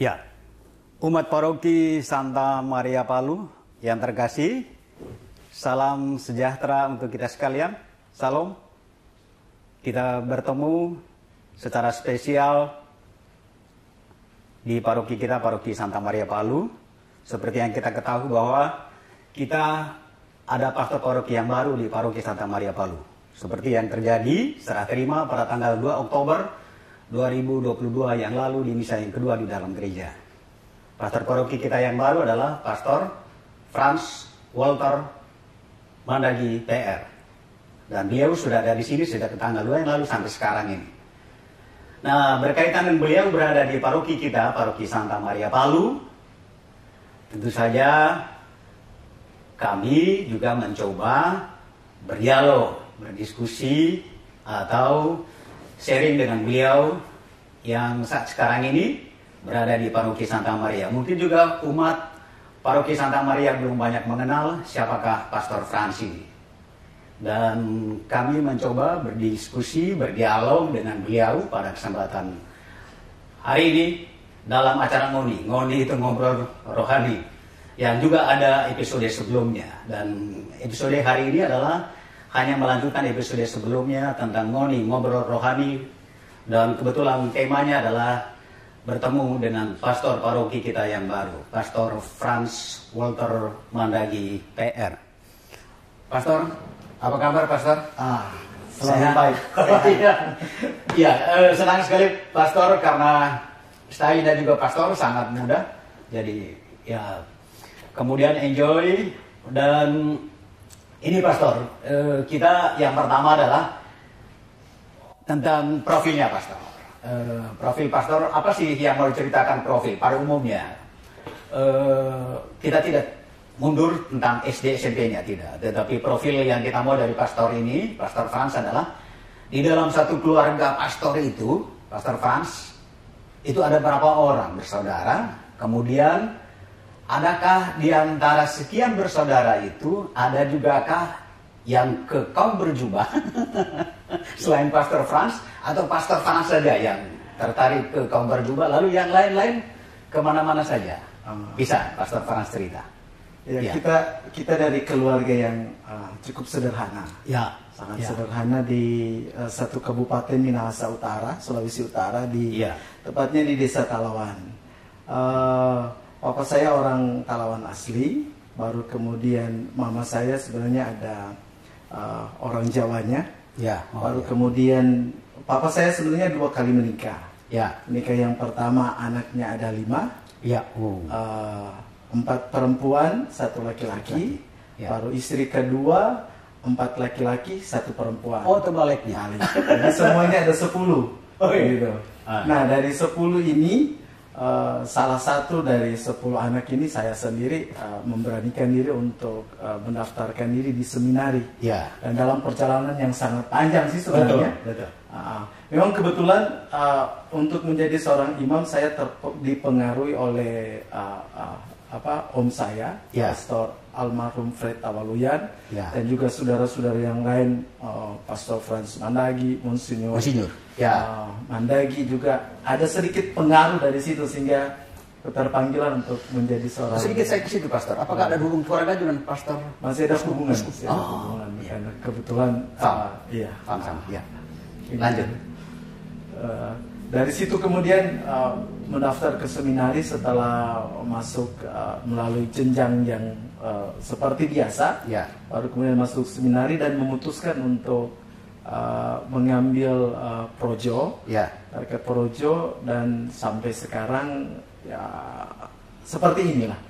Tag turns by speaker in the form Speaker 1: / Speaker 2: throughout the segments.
Speaker 1: Ya, umat paroki Santa Maria Palu yang terkasih, salam sejahtera untuk kita sekalian. Salam. Kita bertemu secara spesial di paroki kita, paroki Santa Maria Palu. Seperti yang kita ketahui bahwa kita ada pastor paroki yang baru di paroki Santa Maria Palu. Seperti yang terjadi serah terima pada tanggal 2 Oktober 2022 yang lalu di misa yang kedua di dalam gereja. Pastor paroki kita yang baru adalah Pastor Franz Walter Mandagi PR. Dan beliau sudah ada di sini sejak tanggal 2 yang lalu sampai sekarang ini. Nah, berkaitan dengan beliau berada di paroki kita, paroki Santa Maria Palu, tentu saja kami juga mencoba berdialog, berdiskusi, atau sharing dengan beliau yang saat sekarang ini berada di paroki Santa Maria. Mungkin juga umat paroki Santa Maria belum banyak mengenal siapakah Pastor Franz ini. Dan kami mencoba berdiskusi, berdialog dengan beliau pada kesempatan hari ini dalam acara Ngoni. Ngoni itu ngobrol rohani, yang juga ada episode sebelumnya. Dan episode hari ini adalah hanya melanjutkan episode sebelumnya tentang Ngoni, ngobrol rohani. Dan kebetulan temanya adalah bertemu dengan pastor paroki kita yang baru, Pastor Franz Walter Mandagi PR. Pastor, apa kabar Pastor?
Speaker 2: Selamat baik.
Speaker 1: Iya, senang sekali Pastor karena saya dan juga Pastor sangat muda. Jadi ya kemudian enjoy. Dan ini Pastor, kita yang pertama adalah tentang profilnya Pastor. Profil Pastor, apa sih yang mau diceritakan profil pada umumnya? Kita tidak mundur tentang SD SMP-nya, tidak. Tetapi profil yang kita mau dari Pastor ini, Pastor Franz adalah di dalam satu keluarga Pastor itu, Pastor Franz itu ada berapa orang bersaudara? Kemudian adakah di antara sekian bersaudara itu ada jugakah yang ke kaum berjubah selain Pastor Franz, atau Pastor Franz saja yang tertarik ke kaum berjubah, lalu yang lain-lain kemana-mana saja? Bisa Pastor Franz cerita.
Speaker 2: Ya. Kita dari keluarga yang cukup sederhana.
Speaker 1: Ya,
Speaker 2: sangat sederhana di satu kabupaten Minahasa Utara, Sulawesi Utara, tepatnya di Desa Talawan. Papa saya orang Talawan asli, baru kemudian mama saya sebenarnya ada orang Jawanya. Baru kemudian papa saya sebenarnya 2 kali menikah. Menikah yang pertama anaknya ada 5. 4 perempuan, 1 laki-laki. Baru istri kedua 4 laki-laki, 1 perempuan.
Speaker 1: Oh, terbaliknya.
Speaker 2: Jadi semuanya ada 10. Gitu. Nah, dari 10 ini salah satu dari 10 anak ini saya sendiri memberanikan diri untuk mendaftarkan diri di seminari. Dan dalam perjalanan yang sangat panjang sih sebenarnya.
Speaker 1: Betul.
Speaker 2: Memang kebetulan untuk menjadi seorang imam saya dipengaruhi oleh om saya, Pastor almarhum Fred Tawaluyan, dan juga saudara-saudara yang lain, Pastor Franz Mandagi, Monsinyur Mandagi juga ada sedikit pengaruh dari situ sehingga keterpanggilan untuk menjadi seorang.
Speaker 1: Sedikit saya ke situ Pastor. Apakah ada hubungan keluarga dengan Pastor?
Speaker 2: Masih ada hubungan. Karena kebetulan
Speaker 1: Lanjut.
Speaker 2: Dari situ kemudian mendaftar ke seminari setelah masuk melalui jenjang yang seperti biasa. Baru kemudian masuk seminari dan memutuskan untuk mengambil projo, target projo, dan sampai sekarang ya seperti inilah.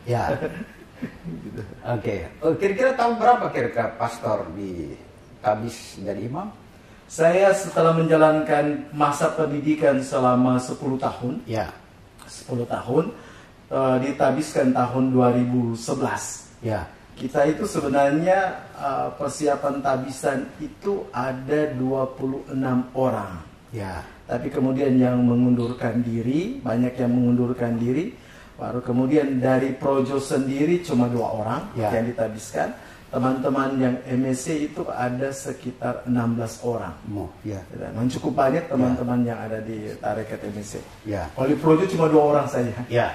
Speaker 1: Gitu. Oke. Kira-kira tahun berapa kira-kira Pastor di tabis jadi imam?
Speaker 2: Saya setelah menjalankan masa pendidikan selama 10 tahun, 10 tahun, ditabiskan tahun 2011. Kita itu sebenarnya persiapan tabisan itu ada 26 orang. Tapi kemudian yang mengundurkan diri, banyak yang mengundurkan diri. Baru kemudian dari projo sendiri cuma 2 orang yang ditabiskan. teman-teman yang MSC itu ada sekitar 16 orang.
Speaker 1: Ya.
Speaker 2: Memang cukup banyak teman-teman yang ada di tarekat MSC.
Speaker 1: Ya.
Speaker 2: Poliprojo cuma 2 orang saja.
Speaker 1: Ya.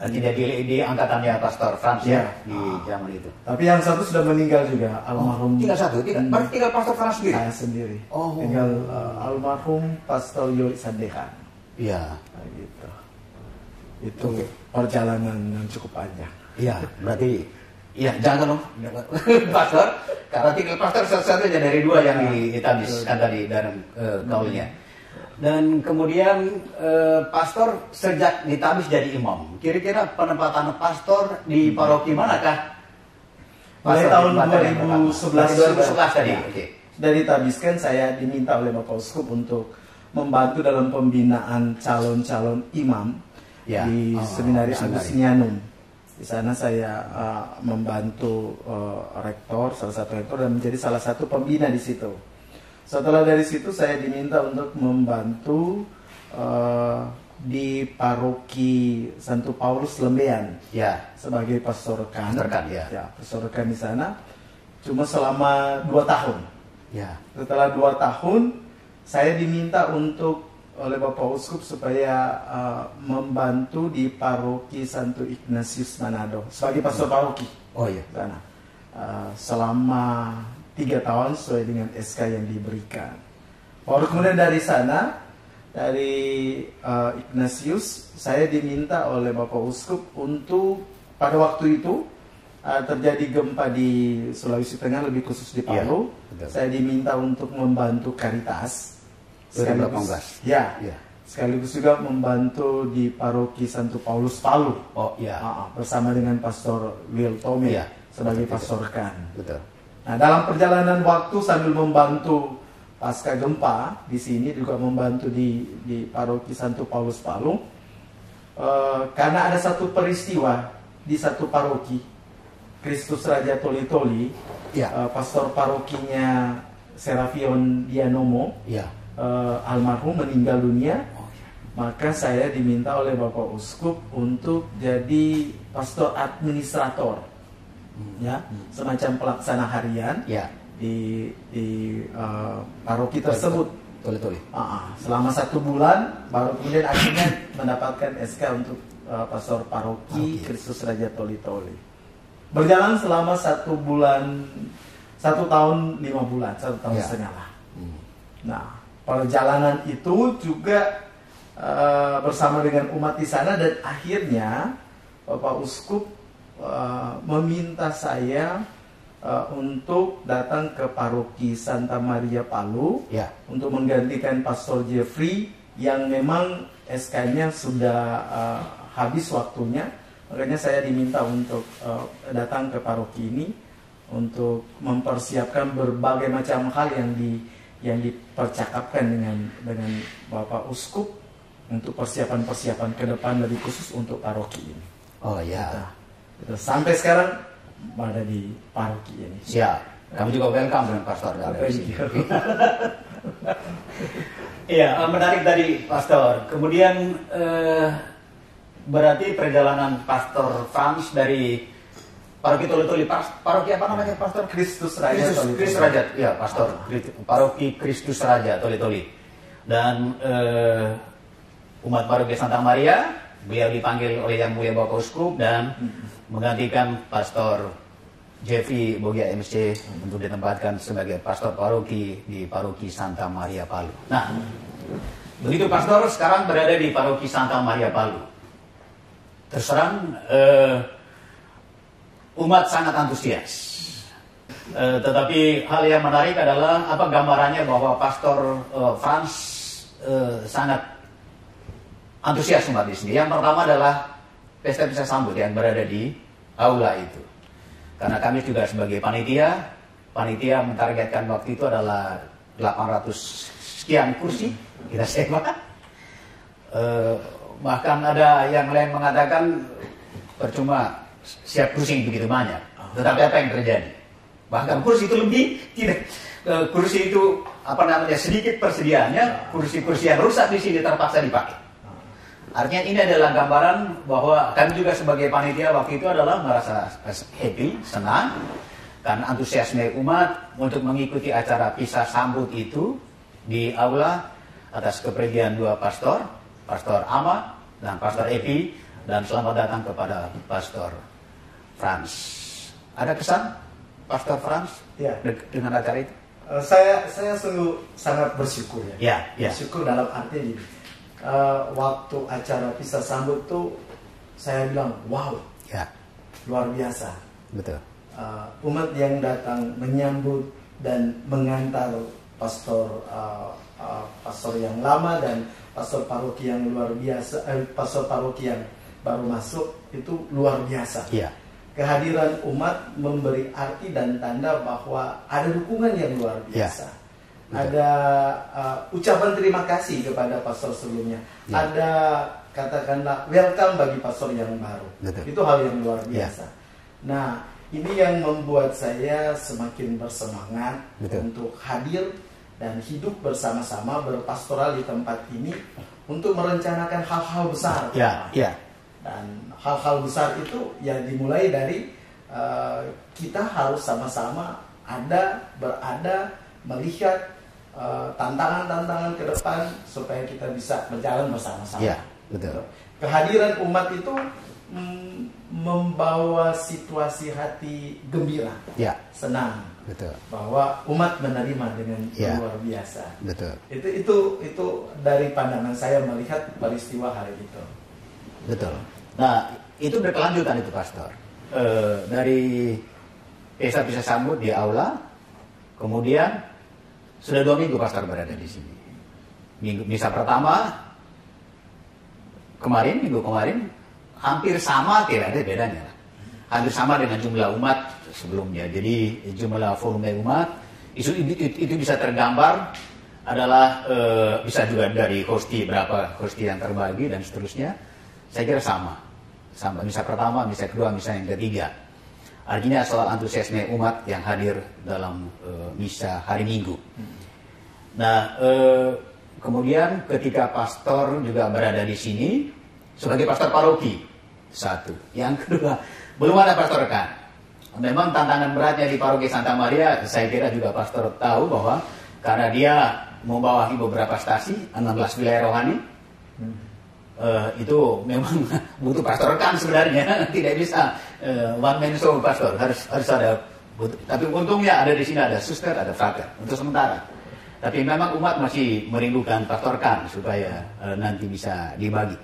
Speaker 1: Tidak di angkatannya Pastor Frans ya di zaman itu.
Speaker 2: Tapi yang satu sudah meninggal juga, almarhum.
Speaker 1: Tinggal satu, tinggal Pastor Frans sendiri.
Speaker 2: Saya sendiri. Tinggal almarhum Pastor Yoli Sandehan.
Speaker 1: Iya.
Speaker 2: Nah, gitu. Itu perjalanan yang cukup panjang.
Speaker 1: Iya, berarti. Iya, jangan dong, Pastor. Karena tinggal Pastor satu-satunya dari 2 yang ditabiskan tadi dalam kaulnya. Dan kemudian Pastor sejak ditabis jadi imam. Kira-kira penempatan Pastor di paroki manakah?
Speaker 2: Mulai tahun 2011
Speaker 1: tadi.
Speaker 2: Sudah ditabiskan, saya diminta oleh Bapak Uskup untuk membantu dalam pembinaan calon-calon imam di Seminari Agustinianum. Di sana saya membantu rektor, salah satu rektor, dan menjadi salah satu pembina di situ. Setelah dari situ saya diminta untuk membantu di paroki Santo Paulus Lembean, sebagai pastor rekan. Pastor rekan di sana. Cuma selama 2 tahun. Setelah 2 tahun, saya diminta untuk oleh Bapak Uskup supaya membantu di paroki Santo Ignatius Manado sebagai pastor paroki. Sana. Selama 3 tahun sesuai dengan SK yang diberikan. Baru kemudian dari sana, dari Ignatius, saya diminta oleh Bapak Uskup untuk pada waktu itu terjadi gempa di Sulawesi Tengah, lebih khusus di Palu. Saya diminta untuk membantu Caritas. Sekaligus juga membantu di paroki Santo Paulus Palu. Bersama dengan Pastor Will Tome sebagai pastor rekan. Nah, dalam perjalanan waktu sambil membantu pasca gempa di sini, juga membantu di paroki Santo Paulus Palu, karena ada satu peristiwa di satu paroki Kristus Raja Toli-Toli, pastor parokinya Serafion Dianomo, almarhum meninggal dunia. Maka saya diminta oleh Bapak Uskup untuk jadi pastor administrator, semacam pelaksana harian di paroki tersebut. Selama 1 bulan, baru kemudian akhirnya mendapatkan SK untuk pastor paroki Kristus Raja Toli-Toli. Berjalan selama 1 bulan, 1 tahun 5 bulan, 1 tahun setengah lah. Nah, perjalanan itu juga bersama dengan umat di sana, dan akhirnya Bapak Uskup meminta saya untuk datang ke paroki Santa Maria Palu untuk menggantikan Pastor Jeffrey yang memang SK-nya sudah habis waktunya. Makanya saya diminta untuk datang ke paroki ini untuk mempersiapkan berbagai macam hal yang dipercakapkan dengan Bapak Uskup untuk persiapan-persiapan ke depan, lebih khusus untuk paroki ini. Sampai sekarang ada di paroki ini.
Speaker 1: Kami juga welcome dengan Pastor dari sini. Iya, menarik tadi Pastor. Kemudian berarti perjalanan Pastor Frans dari paroki Toli-Toli, paroki apa namanya Pastor?
Speaker 2: Kristus Raja.
Speaker 1: Kristus Raja, ya Pastor. Paroki Kristus Raja Toli-Toli. Dan umat paroki Santa Maria, beliau dipanggil oleh Yang Mulia Bapak Uskup dan menggantikan Pastor Jeffrey Bogia MSC untuk ditempatkan sebagai pastor paroki di paroki Santa Maria Palu. Nah, begitu Pastor sekarang berada di paroki Santa Maria Palu. Terus terang umat sangat antusias. Tetapi hal yang menarik adalah apa gambarannya bahwa Pastor Frans sangat antusias umat di sini. Yang pertama adalah pesta sambut yang berada di aula itu. Karena kami juga sebagai panitia mentargetkan waktu itu adalah 800 sekian kursi kita sewa. Bahkan ada yang lain mengatakan percuma siap kursi begitu banyak. Tetapi apa yang terjadi? Bahkan kursi itu lebih tidak. Kursi itu sedikit persediaannya. Kursi-kursi yang rusak di sini terpaksa dipakai. Artinya ini adalah gambaran bahwa kami juga sebagai panitia waktu itu adalah merasa happy, senang, karena antusiasme umat untuk mengikuti acara pisah sambut itu di aula atas kepergian dua pastor, Pastor Ahmad dan Pastor Epi, dan selamat datang kepada Pastor Frans. Ada kesan Pastor Frans
Speaker 2: ya,
Speaker 1: dengan acara itu?
Speaker 2: Saya sungguh sangat bersyukur ya. Bersyukur dalam arti ini. Waktu acara pisah sambut tuh saya bilang wow, luar biasa.
Speaker 1: Betul.
Speaker 2: Umat yang datang menyambut dan mengantar pastor yang lama dan pastor paroki yang luar biasa, pastor paroki yang baru masuk itu luar biasa. Kehadiran umat memberi arti dan tanda bahwa ada dukungan yang luar biasa. Ada ucapan terima kasih kepada pastor sebelumnya. Ada katakanlah welcome bagi pastor yang baru. Itu hal yang luar biasa. Nah, ini yang membuat saya semakin bersemangat untuk hadir dan hidup bersama-sama berpastoral di tempat ini untuk merencanakan hal-hal besar. Dan hal-hal besar itu ya dimulai dari kita harus sama-sama berada, melihat tantangan-tantangan ke depan supaya kita bisa berjalan bersama-sama. Kehadiran umat itu membawa situasi hati gembira, senang, bahwa umat menerima dengan luar biasa. Itu dari pandangan saya melihat peristiwa hari itu.
Speaker 1: Betul. Nah, itu berkelanjutan itu Pastor. Dari pisah sambut di aula, kemudian sudah 2 minggu Pastor berada di sini. Misa pertama minggu kemarin hampir sama, tidak ada bedanya. Hampir sama dengan jumlah umat sebelumnya. Jadi jumlah volume umat itu bisa tergambar adalah bisa juga dari hosti, berapa hosti yang terbagi dan seterusnya. Saya kira sama misa pertama, misa kedua, misa yang ketiga. Artinya soal antusiasme umat yang hadir dalam misa hari Minggu. Nah, kemudian ketika pastor juga berada di sini sebagai pastor paroki, satu. Yang kedua, belum ada pastor rekan. Memang tantangan beratnya di paroki Santa Maria, saya kira juga pastor tahu bahwa karena dia membawahi beberapa stasi, 16 wilayah rohani, itu memang butuh pastor rekan sebenarnya. Tidak bisa one man show pastor, harus ada. Tapi untungnya ada di sini ada suster, ada frater untuk sementara. Tapi memang umat masih merindukan pastor rekan supaya nanti bisa dibagi.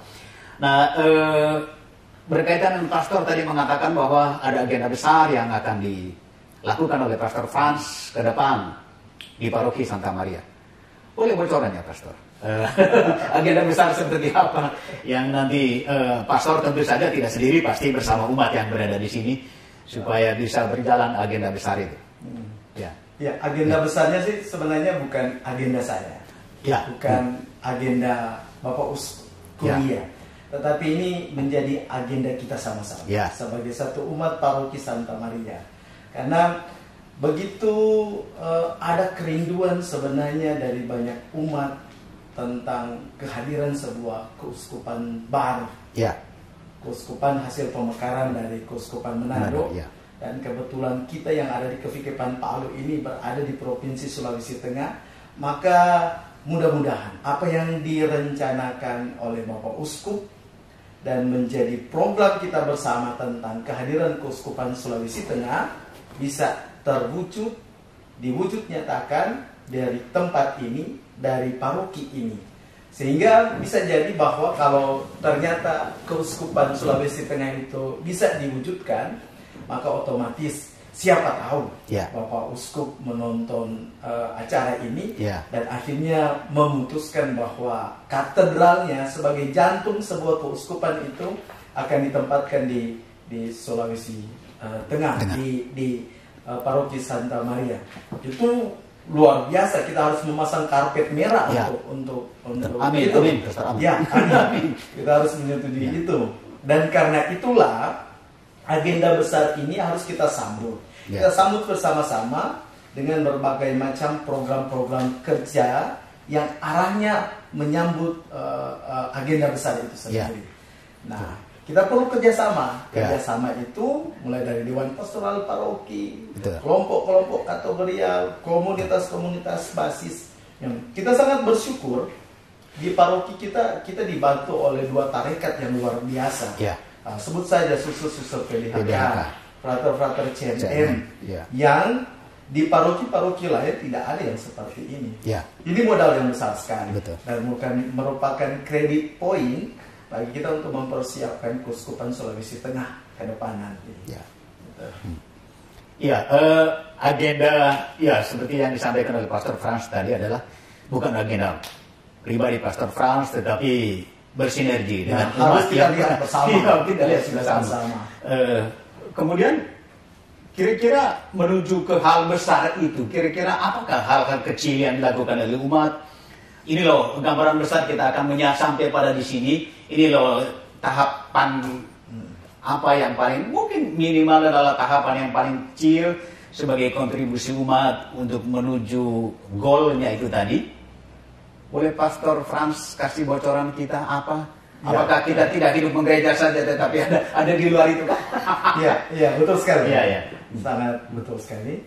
Speaker 1: Nah, berkaitan dengan pastor tadi mengatakan bahwa ada agenda besar yang akan dilakukan oleh Pastor Frans ke depan di paroki Santa Maria. Boleh bocoran ya Pastor? Agenda besar seperti apa yang nanti pastor tentu saja tidak sendiri, pasti bersama umat yang berada di sini supaya bisa berjalan agenda besar itu.
Speaker 2: Agenda besarnya sih sebenarnya bukan agenda saya, bukan agenda Bapak Kuria, tetapi ini menjadi agenda kita sama-sama sebagai satu umat paroki Santa Maria. Karena begitu ada kerinduan sebenarnya dari banyak umat tentang kehadiran sebuah keuskupan baru, keuskupan hasil pemekaran dari keuskupan Manado, dan kebetulan kita yang ada di Kevikepan Palu ini berada di Provinsi Sulawesi Tengah, maka mudah-mudahan apa yang direncanakan oleh Bapak Uskup dan menjadi program kita bersama tentang kehadiran keuskupan Sulawesi Tengah bisa terwujud, diwujud nyatakan dari tempat ini, dari paroki ini. Sehingga bisa jadi bahwa kalau ternyata keuskupan Sulawesi Tengah itu bisa diwujudkan, maka otomatis siapa tahu Bapak Uskup menonton acara ini dan akhirnya memutuskan bahwa katedralnya sebagai jantung sebuah keuskupan itu akan ditempatkan di Sulawesi Tengah. Di paroki Santa Maria. Itu luar biasa, kita harus memasang karpet merah untuk
Speaker 1: amin,
Speaker 2: itu.
Speaker 1: Amin.
Speaker 2: Amin. Kita harus menyetujui itu. Dan karena itulah agenda besar ini harus kita sambut. Kita sambut bersama-sama dengan berbagai macam program-program kerja yang arahnya menyambut agenda besar itu sendiri. Nah, kita perlu kerjasama. Kerjasama itu mulai dari Dewan Pastoral Paroki, kelompok-kelompok kategorial, komunitas-komunitas basis. Kita sangat bersyukur di paroki kita dibantu oleh 2 tarekat yang luar biasa. Sebut saja suster-suster PDHK, frater-frater CMM, yang di paroki-paroki lain tidak ada yang seperti ini. Ini modal yang besar sekali. Dan merupakan kredit poin bagi kita untuk mempersiapkan Keuskupan Sulawesi Tengah ke depan nanti.
Speaker 1: Agenda seperti yang disampaikan oleh Pastor Frans tadi adalah bukan agenda pribadi Pastor Frans, tetapi bersinergi dengan
Speaker 2: harus kita lihat bersama.
Speaker 1: Kita lihat bersama. Kemudian kira-kira menuju ke hal besar itu, kira-kira apakah hal-hal kecil yang dilakukan oleh umat? Ini loh gambaran besar, kita akan sampai pada di sini. Ini loh tahapan apa yang paling mungkin minimal adalah tahapan yang paling kecil sebagai kontribusi umat untuk menuju goalnya itu tadi. Boleh Pastor Frans kasih bocoran kita apa? Apakah kita tidak hidup menggereja saja tetapi ada di luar itu?
Speaker 2: Iya, betul sekali. Sangat betul sekali.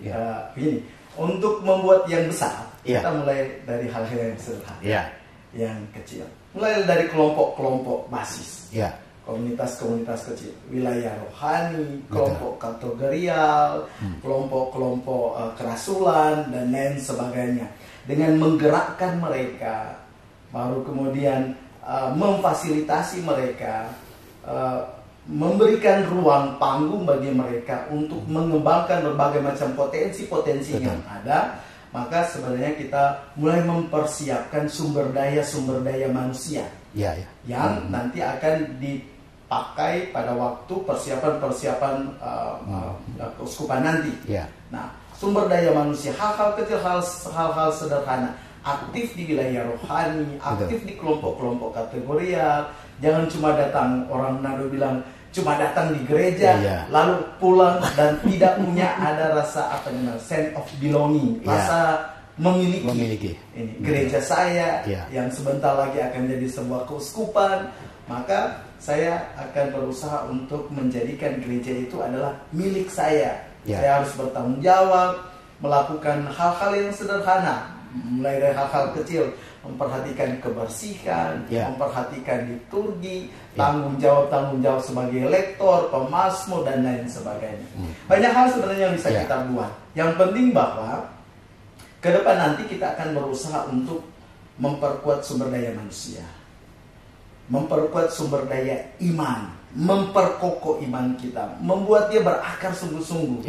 Speaker 2: Begini, untuk membuat yang besar, kita mulai dari hal-hal yang sederhana, yang kecil. Mulai dari kelompok-kelompok basis, komunitas-komunitas kecil, wilayah rohani, kelompok kategorial, kelompok-kelompok kerasulan dan lain sebagainya. Dengan menggerakkan mereka, baru kemudian memfasilitasi mereka, memberikan ruang panggung bagi mereka untuk mengembangkan berbagai macam potensi-potensi yang ada. Maka sebenarnya kita mulai mempersiapkan sumber daya manusia yang nanti akan dipakai pada waktu persiapan keuskupan nanti. Nah, sumber daya manusia, hal-hal kecil, hal-hal sederhana, aktif di wilayah rohani, aktif di kelompok-kelompok kategorial. Jangan cuma datang, orang Manado bilang cuma datang di gereja lalu pulang dan tidak punya ada rasa sense of belonging, rasa memiliki. Ini gereja saya yang sebentar lagi akan jadi sebuah keuskupan, maka saya akan berusaha untuk menjadikan gereja itu adalah milik saya. Saya harus bertanggung jawab, melakukan hal-hal yang sederhana, mulai dari hal-hal kecil, memperhatikan kebersihan, memperhatikan liturgi, tanggung jawab sebagai lektor, pemasmur dan lain sebagainya. Banyak hal sebenarnya yang bisa kita buat. Yang penting bahwa ke depan nanti kita akan berusaha untuk memperkuat sumber daya manusia, memperkuat sumber daya iman, memperkokoh iman kita, membuat dia berakar sungguh-sungguh,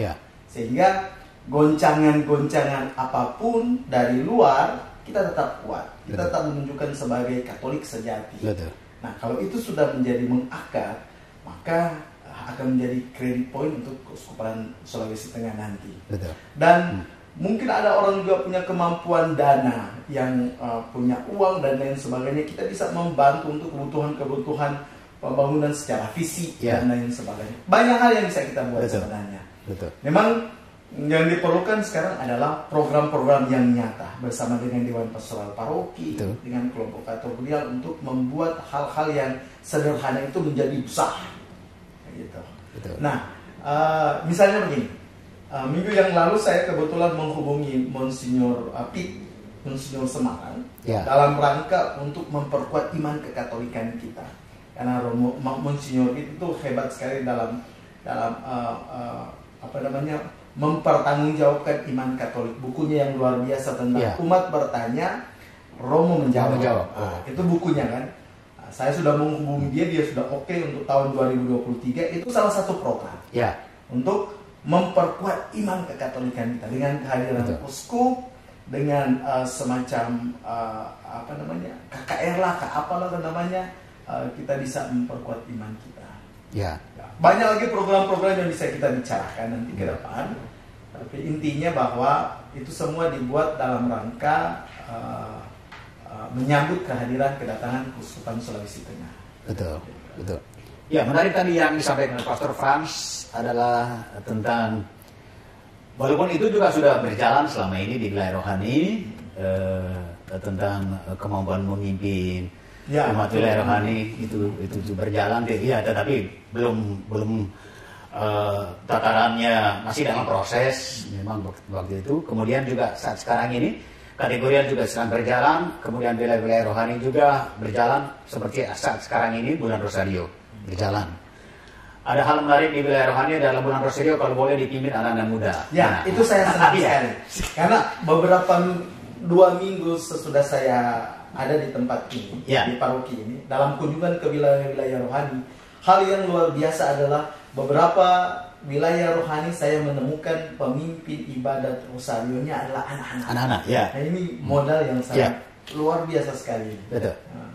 Speaker 2: sehingga goncangan-goncangan apapun dari luar kita tetap kuat, kita tetap menunjukkan sebagai Katolik sejati. Nah, kalau itu sudah menjadi mengakar, maka akan menjadi kredit poin untuk Keuskupan Sulawesi Tengah nanti. Dan mungkin ada orang juga punya kemampuan dana, yang punya uang dan lain sebagainya. Kita bisa membantu untuk kebutuhan-kebutuhan pembangunan secara fisik dan lain sebagainya. Banyak hal yang bisa kita buat sebenarnya. Memang yang diperlukan sekarang adalah program-program yang nyata bersama dengan Dewan Pastoral Paroki, dengan kelompok kategorial untuk membuat hal-hal yang sederhana itu menjadi besar. Gitu. Nah, misalnya begini, minggu yang lalu saya kebetulan menghubungi Monsinyur Pit, Monsinyur Semarang, dalam rangka untuk memperkuat iman kekatolikan kita. Karena Monsinyur itu hebat sekali dalam mempertanggungjawabkan iman Katolik. Bukunya yang luar biasa tentang umat bertanya, Romo menjawab. Itu bukunya kan. Saya sudah menghubungi dia sudah oke untuk tahun 2023. Itu salah satu program untuk memperkuat iman kekatolikan kita dengan kehadiran uskup, dengan semacam KKR lah, kita bisa memperkuat iman kita. Banyak lagi program-program yang bisa kita bicarakan nanti ke depan. Tapi intinya bahwa itu semua dibuat dalam rangka menyambut kehadiran kedatangan Keuskupan Sulawesi Tengah.
Speaker 1: Betul. Ya, menarik tadi yang disampaikan Pastor Frans adalah tentang, walaupun itu juga sudah berjalan selama ini di wilayah rohani, tentang kemampuan memimpin, Ya, umat wilayah rohani itu berjalan, ya, tetapi belum tatarannya masih dalam proses memang waktu itu. Kemudian juga saat sekarang ini kategorian juga sedang berjalan, kemudian wilayah-wilayah rohani juga berjalan seperti saat sekarang ini bulan Rosario berjalan. Ada hal menarik di wilayah rohani dalam bulan Rosario kalau boleh dipimpin anak-anak muda.
Speaker 2: Ya, itu saya senang sekali. Karena beberapa 2 minggu sesudah saya ada di tempat ini, di paroki ini, dalam kunjungan ke wilayah-wilayah rohani, hal yang luar biasa adalah beberapa wilayah rohani saya menemukan pemimpin ibadat Rosario-nya adalah anak-anak.
Speaker 1: Ya.
Speaker 2: Nah, ini modal yang sangat luar biasa sekali.
Speaker 1: Betul.
Speaker 2: Nah,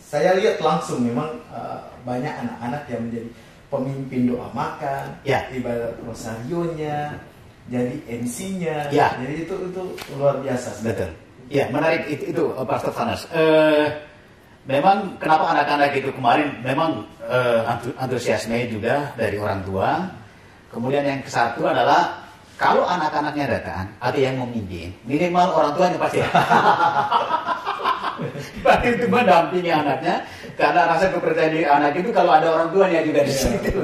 Speaker 2: saya lihat langsung memang banyak anak-anak yang menjadi pemimpin doa makan, ibadat Rosario-nya, jadi MC-nya. Jadi itu luar biasa.
Speaker 1: Betul. Ya, menarik itu Pastor Fanas. Memang kenapa anak-anak itu kemarin memang antusiasme juga dari orang tua. Kemudian yang kesatu adalah kalau anak-anaknya datang, ada yang memimpin, minimal orang tuanya pasti. Berarti itu mendampingi anaknya, karena rasa kepercayaan diri anak itu kalau ada orang tuanya juga di situ.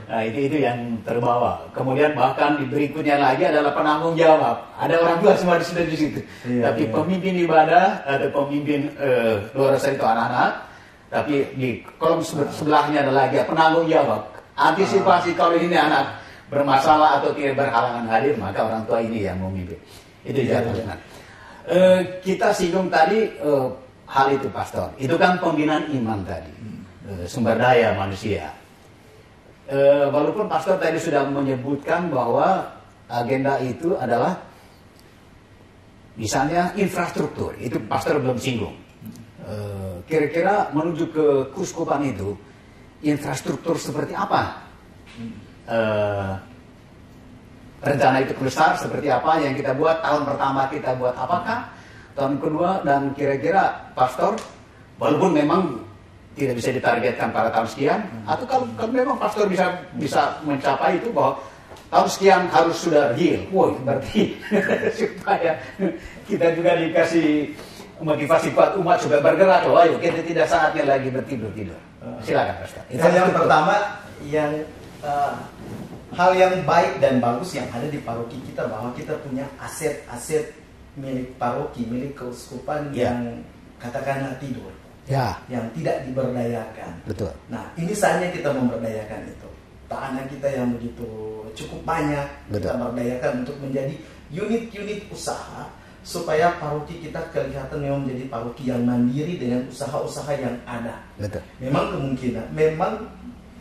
Speaker 1: Nah, itu yang terbawa. Kemudian bahkan di berikutnya lagi adalah penanggung jawab. Ada orang tua semua di situ. Tapi pemimpin ibadah atau pemimpin luar sana itu anak-anak. Tapi di kolom sebelahnya ada lagi penanggung jawab. Antisipasi kalau ini anak bermasalah atau tidak berhalangan hadir, maka orang tua ini yang memimpin. Itu jadinya. Kita singgung tadi hal itu, Pastor. Itu kan pembinaan iman tadi, sumber daya manusia. Walaupun Pastor tadi sudah menyebutkan bahwa agenda itu adalah misalnya infrastruktur, itu Pastor belum singgung. Kira-kira menuju ke keuskupan itu infrastruktur seperti apa? Rencana itu besar seperti apa yang kita buat, tahun pertama kita buat apakah, tahun kedua, dan kira-kira Pastor, walaupun memang tidak bisa ditargetkan pada tahun sekian, atau kalau memang Pastor bisa mencapai itu bahwa tahun sekian harus sudah heal, berarti supaya kita juga dikasih motivasi buat umat juga bergerak loh, ayo kita tidak saatnya lagi bertidur. Silakan Pastor.
Speaker 2: Yang pertama, hal yang baik dan bagus yang ada di paroki kita, bahwa kita punya aset-aset milik paroki, milik keuskupan yang katakanlah tidur, yang tidak diberdayakan.
Speaker 1: Betul.
Speaker 2: Nah, ini saatnya kita memberdayakan itu. Tanah kita yang begitu cukup banyak, kita berdayakan untuk menjadi unit-unit usaha, supaya paroki kita kelihatan memang menjadi paroki yang mandiri dengan usaha-usaha yang ada.
Speaker 1: Betul.
Speaker 2: Memang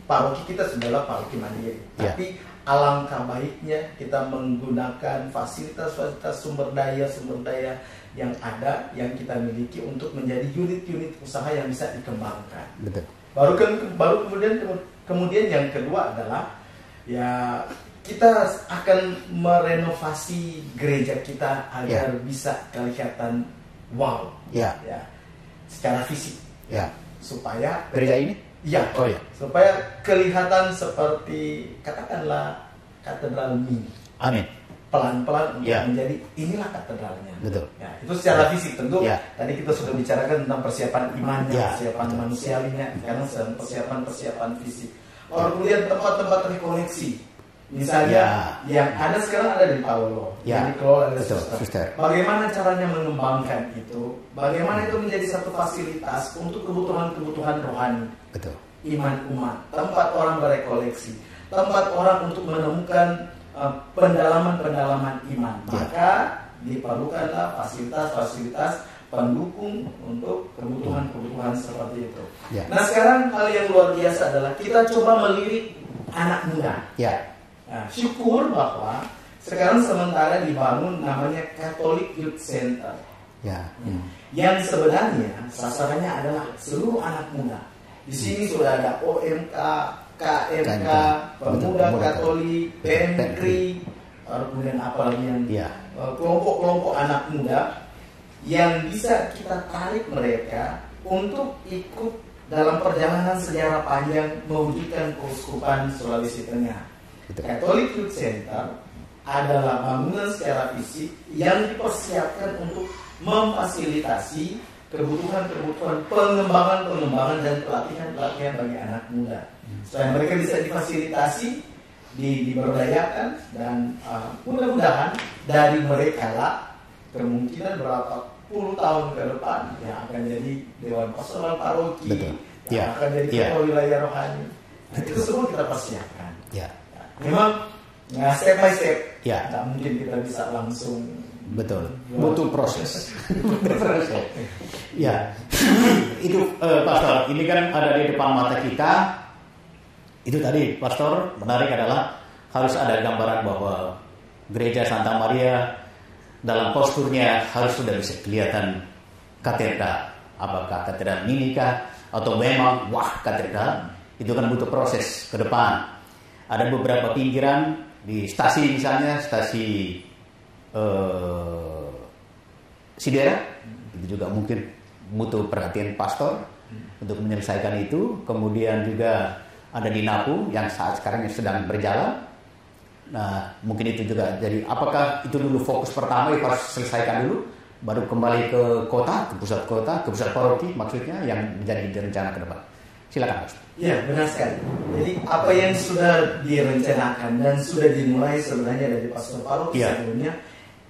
Speaker 2: paroki kita adalah paroki mandiri, tapi alangkah baiknya kita menggunakan fasilitas-fasilitas sumber daya yang ada, yang kita miliki untuk menjadi unit-unit usaha yang bisa dikembangkan.
Speaker 1: Betul.
Speaker 2: Baru kemudian yang kedua adalah kita akan merenovasi gereja kita agar bisa kelihatan wow, secara fisik, supaya
Speaker 1: gereja ini.
Speaker 2: Supaya kelihatan seperti katakanlah katedral mini.
Speaker 1: Amin.
Speaker 2: Pelan-pelan menjadi inilah katedralnya.
Speaker 1: Betul.
Speaker 2: Itu secara fisik tentu. Tadi kita sudah bicarakan tentang persiapan imannya, persiapan manusiawinya, sekarang sedang persiapan fisik. Kemudian tempat-tempat rekoneksi, misalnya yang ada sekarang ada di Paulo, yang dikelola oleh suster. Bagaimana caranya mengembangkan itu? Bagaimana itu menjadi satu fasilitas untuk kebutuhan-kebutuhan rohani.
Speaker 1: Betul.
Speaker 2: Iman umat, tempat orang berekoleksi, tempat orang untuk menemukan pendalaman-pendalaman iman. Maka diperlukanlah fasilitas-fasilitas pendukung untuk kebutuhan-kebutuhan seperti itu. Nah, sekarang hal yang luar biasa adalah kita coba melirik anak muda. Nah, syukur bahwa sekarang sementara dibangun namanya Catholic Youth Center. Yang sebenarnya sasarannya adalah seluruh anak muda. Di sini sudah ada OMK, KMK, Pemuda Katolik, PMKRI, kemudian apalagi yang kelompok-kelompok anak muda yang bisa kita tarik mereka untuk ikut dalam perjalanan sejarah panjang mewujudkan keuskupan Sulawesi Tengah. Catholic Youth Center adalah bangunan secara fisik yang dipersiapkan untuk memfasilitasi kebutuhan pengembangan dan pelatihan bagi anak muda supaya mereka bisa difasilitasi, diberdayakan, dan mudah-mudahan dari mereka lah kemungkinan berapa puluh tahun ke depan yang akan jadi Dewan Pastoral Paroki, yang akan jadi ketua wilayah rohani. Nah, itu semua kita persiapkan. Memang step by step, tidak mungkin kita bisa langsung.
Speaker 1: Betul, butuh proses. Ya, itu Pastor. Ini kan ada di depan mata kita. Itu tadi, Pastor, menarik adalah harus ada gambaran bahwa Gereja Santa Maria dalam posturnya harus sudah bisa kelihatan katedral. Apakah katedral minikah atau memang katedral? Itu kan butuh proses ke depan. Ada beberapa pinggiran di stasi, misalnya stasi Sidera, itu juga mungkin butuh perhatian pastor untuk menyelesaikan itu. Kemudian juga ada di Napu yang saat sekarang sedang berjalan. Nah, mungkin itu juga. Jadi apakah itu dulu fokus pertama harus selesaikan dulu, baru kembali ke kota, ke pusat paroki maksudnya yang menjadi rencana ke depan. Silakan, Mas.
Speaker 2: Ya, benar sekali. Jadi apa yang sudah direncanakan dan sudah dimulai sebenarnya dari pastor paroki sebelumnya,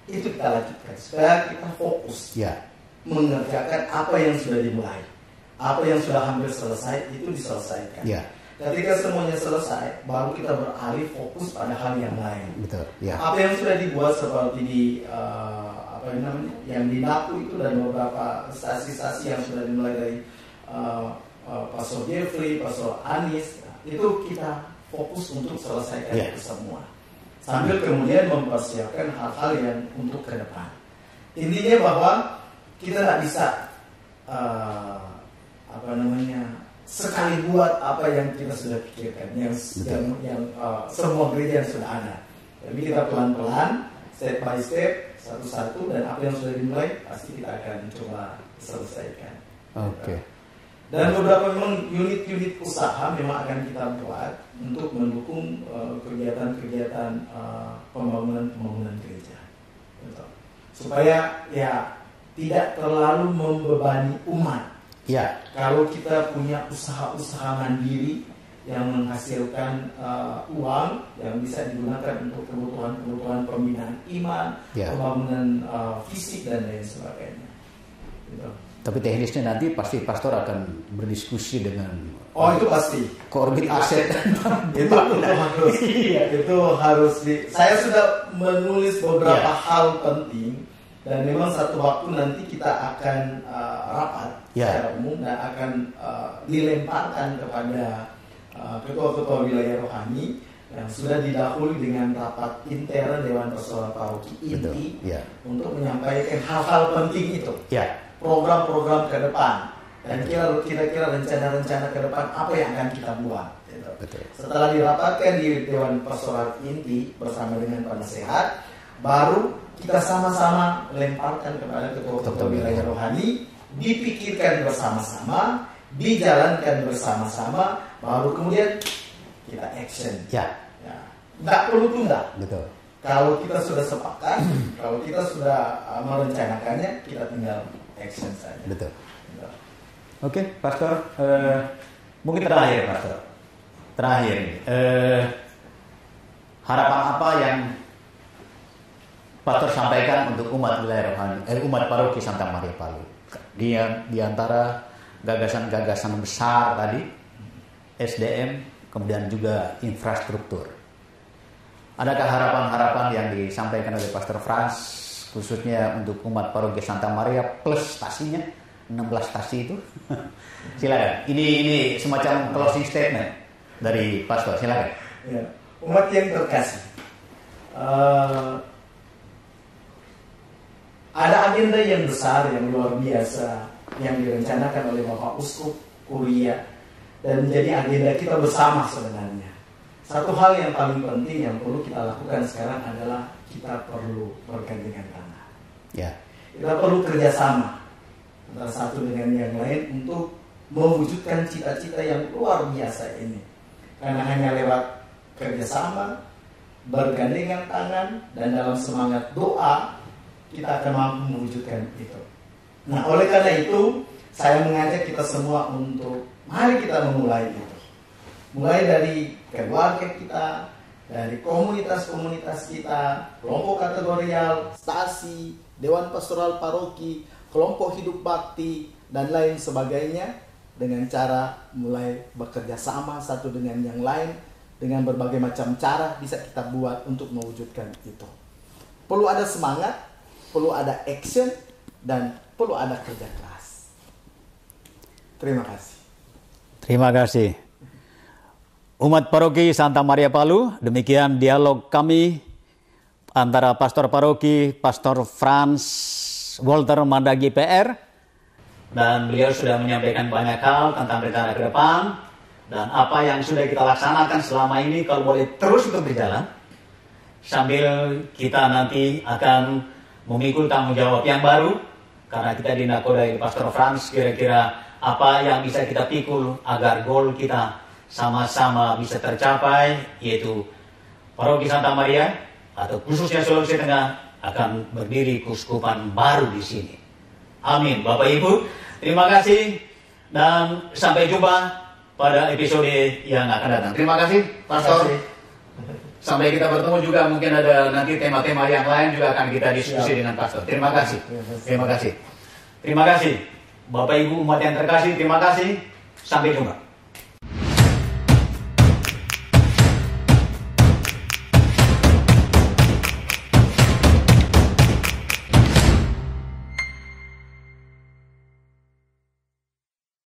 Speaker 2: itu kita lanjutkan supaya kita fokus mengerjakan apa yang sudah dimulai, apa yang sudah hampir selesai itu diselesaikan. Ketika semuanya selesai, baru kita beralih fokus pada hal yang lain.
Speaker 1: Betul.
Speaker 2: Apa yang sudah dibuat seperti di yang di Napu itu dan beberapa stasi-stasi yang sudah dimulai dari Pastor Jeffrey, Pastor Anis, itu kita fokus untuk selesaikan itu semua. Sambil kemudian mempersiapkan hal-hal yang untuk ke depan. Intinya bahwa kita tidak bisa sekali buat apa yang kita sudah pikirkan, yang semua gereja yang sudah ada. Tapi kita pelan-pelan, step by step, satu-satu, dan apa yang sudah dimulai pasti kita akan coba selesaikan. Dan beberapa memang unit-unit usaha memang akan kita buat untuk mendukung kegiatan-kegiatan pembangunan gereja, supaya tidak terlalu membebani umat. Kalau kita punya usaha-usaha mandiri yang menghasilkan uang yang bisa digunakan untuk kebutuhan pembinaan iman, pembangunan fisik dan lain sebagainya.
Speaker 1: Tapi teknisnya nanti pasti pastor akan berdiskusi dengan
Speaker 2: itu pasti
Speaker 1: korbit aset.
Speaker 2: itu harus saya sudah menulis beberapa hal penting dan memang satu waktu nanti kita akan rapat secara umum dan akan dilemparkan kepada ketua-ketua wilayah rohani yang sudah didahului dengan rapat intern Dewan Pastoral Paroki inti untuk menyampaikan hal-hal penting itu. Program-program ke depan dan kira-kira rencana-rencana ke depan apa yang akan kita buat gitu. Setelah dirapatkan di Dewan Pastoral Inti bersama dengan penasehat, baru kita sama-sama lemparkan kepada ketua-ketua wilayah rohani, dipikirkan bersama-sama, dijalankan bersama-sama, baru kemudian kita action. Nggak perlu tunda. Kalau kita sudah sepakat, kalau kita sudah merencanakannya, kita tinggal action saja.
Speaker 1: Oke, Pastor. Mungkin terakhir, Pastor. Harapan apa yang Pastor sampaikan untuk umat wilayah rohani, umat paroki Santa Maria Palu? Di antara gagasan-gagasan besar tadi, SDM, kemudian juga infrastruktur. Adakah harapan-harapan yang disampaikan oleh Pastor Frans khususnya untuk umat paroki Santa Maria plus stasinya 16 stasi itu? Silakan. Ini semacam closing statement dari Pastor. Silakan.
Speaker 2: Umat yang terkasih, ada agenda yang besar, yang luar biasa yang direncanakan oleh Bapak Uskup Kuria dan menjadi agenda kita bersama sebenarnya. Satu hal yang paling penting yang perlu kita lakukan sekarang adalah kita perlu bergandengan tangan. Kita perlu kerjasama antara satu dengan yang lain untuk mewujudkan cita-cita yang luar biasa ini. Karena hanya lewat kerjasama, bergandengan tangan, dan dalam semangat doa kita akan mampu mewujudkan itu. Nah, oleh karena itu saya mengajak kita semua untuk mari kita memulai itu. Mulai dari keluarga kita, dari komunitas-komunitas kita, kelompok kategorial, stasi, dewan pastoral paroki, kelompok hidup bakti, dan lain sebagainya, dengan cara mulai bekerja sama satu dengan yang lain, dengan berbagai macam cara bisa kita buat untuk mewujudkan itu. Perlu ada semangat, perlu ada action, dan perlu ada kerja keras. Terima kasih.
Speaker 1: Terima kasih. Umat Paroki Santa Maria Palu, demikian dialog kami antara Pastor Paroki, Pastor Franz Walter Mandagi PR, dan beliau sudah menyampaikan banyak hal tentang rencana ke depan, dan apa yang sudah kita laksanakan selama ini kalau boleh terus itu berjalan, sambil kita nanti akan memikul tanggung jawab yang baru, karena kita dinakodai Pastor Franz, kira-kira apa yang bisa kita pikul agar goal kita sama-sama bisa tercapai, yaitu Paroki Santa Maria atau khususnya Sulawesi Tengah akan berdiri keuskupan baru di sini. Amin. Bapak Ibu, terima kasih dan sampai jumpa pada episode yang akan datang. Terima kasih, Pastor. Sampai kita bertemu juga, mungkin ada nanti tema-tema yang lain juga akan kita diskusi dengan Pastor. Terima kasih. Terima kasih. Terima kasih. Bapak Ibu umat yang terkasih, terima kasih. Sampai jumpa.